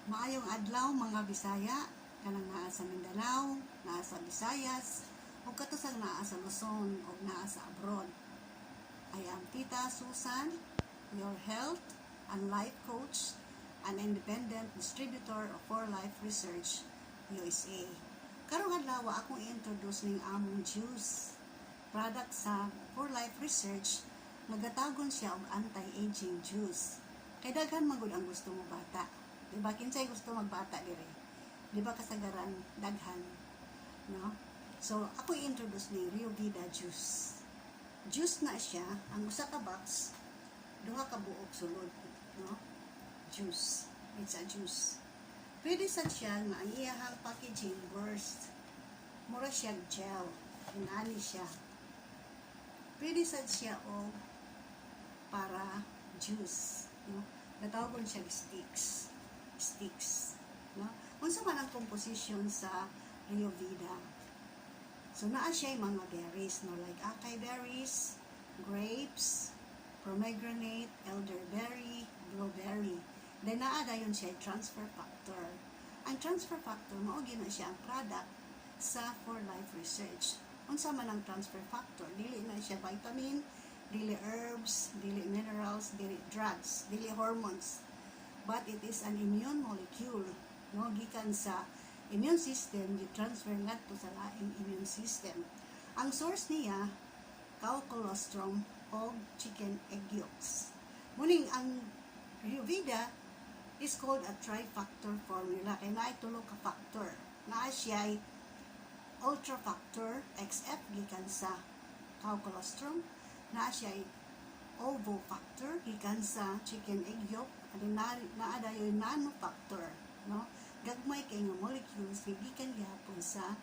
Maayong adlaw mga Bisaya, kanang naa sa Mindanao, naa sa Visayas, ug katusang naa sa Luzon ug naa sa abroad. I am Tita Susan, your health and life coach, an independent distributor of For Life Research, USA. Karong adlaw akong i-introduce ning among juice, product sa For Life Research, nagatagon siya og anti-aging juice. Kay daghan man gud ang gusto mo bata. Diba, kinsay gusto magbata dire? Diba kasagaran daghan, no? So, ako i-introduce ni Riovida juice. Juice na siya, ang usa ka box, duha ka buok sulod, no? Juice. It's a juice. Pwede sad siya nga ang iyahang packaging burst. Mura siya gel. Inani siya. Pwede sad siya o para juice, no? Natawagon siya sticks, no? Unsa man ang composition sa Riovida. So naa siya mga berries, no, like acai berries, grapes, pomegranate, elderberry, blueberry. Then naa dayon siya transfer factor. Ang transfer factor mao gina siya ang product sa For Life Research. Unsa man ang transfer factor? Dili na siya vitamin, dili herbs, dili minerals, dili drugs, dili hormones. But it is an immune molecule, no, gikan sa immune system gi-transfer ngadto sa laing immune system. Ang source niya cow colostrum o chicken egg yolks. Muning ang Riovida is called a trifactor formula kay naay tulo ka factor. Naa siya ultra factor XF gikan sa cow colostrum, naa siya ovo factor gikan sa chicken egg yolk, at naa dayon nano factor, no, gagmay kay nga molecules gikan gihapon sa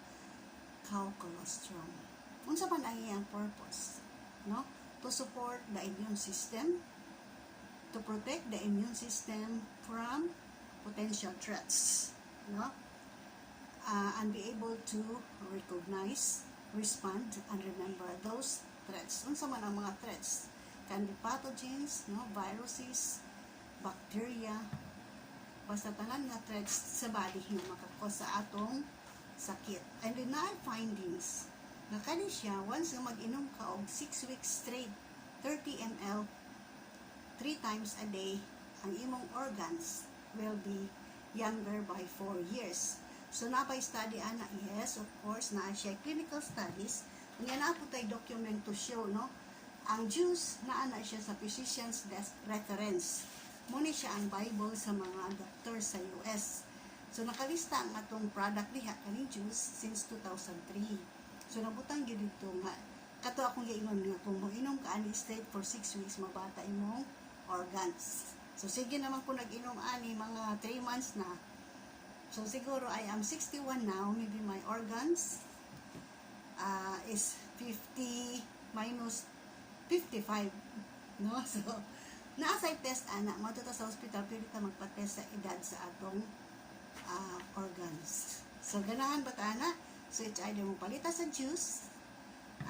cow colostrum. Unsa man ang iyang purpose, no? To support the immune system, to protect the immune system from potential threats, no? And be able to recognize, respond, and remember those threats. Unsa man ang mga threats? Can be pathogens, no, viruses, bacteria, basta tanan nga threats sa body nga makakos sa atong sakit. And then na findings nga kani siya once nga mag-inom ka og 6 weeks straight 30 ml 3 times a day, ang imong organs will be younger by 4 years. So napay study ana, yes, of course na siya clinical studies, nga na po tay document to show, no. Ang juice naa na siya sa physician's reference. Muna siya ang Bible sa mga doktor sa US. So nakalista ang atong product diha kani juice since 2003. So nabutang gyud dito nga kato akong giingon nga kung moinom ka ani straight for 6 weeks mabata imong organs. So sige naman ko nag-inom ani mga 3 months na. So siguro I am 61 now, maybe my organs is 50 minus 55, no? So naasay test ana, matuta sa hospital, pwede ta magpa-test sa edad sa atong organs. So ganahan ba ta ana? So it's either mo palita sa juice,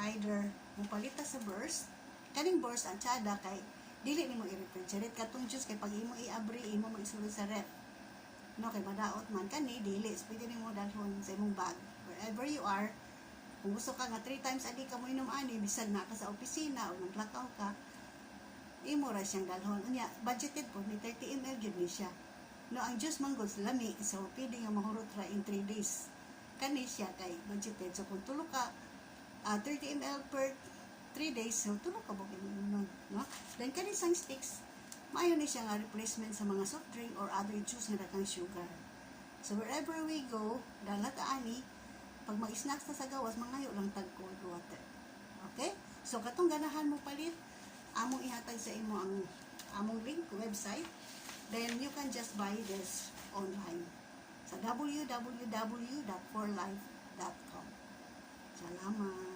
either mo palita sa burst. Kaning burst ang tsada kay dili nimo i-refrigerate katong juice kay pag imo i-abri imo mag-isulod sa ref. No, kay madaot man kani dili, pwede nimo dalhon sa imong bag wherever you are. Kung gusto ka nga 3 times a day ka mo inom ani, bisag na ka sa opisina o naglakaw ka, imo ra siyang dalhon. Unya, budgeted po, may 30 ml gyud ni siya. No, ang juice mangoes lami, so pwede nga mahurot ra in 3 days. Kani siya kay budgeted. So kung tulo ka 30 ml per 3 days, so tulo ka bukid mo, no? Then kani sang sticks, maayo ni siya nga replacement sa mga soft drink or other juice nga daghang sugar. So wherever we go, dalat ani, pag mag-snacks na sa gawas, mangayo lang tag cold water. Okay? So katong ganahan mo palit, among ihatag sa imo ang among link website. Then you can just buy this online sa www.forlife.com. Salamat.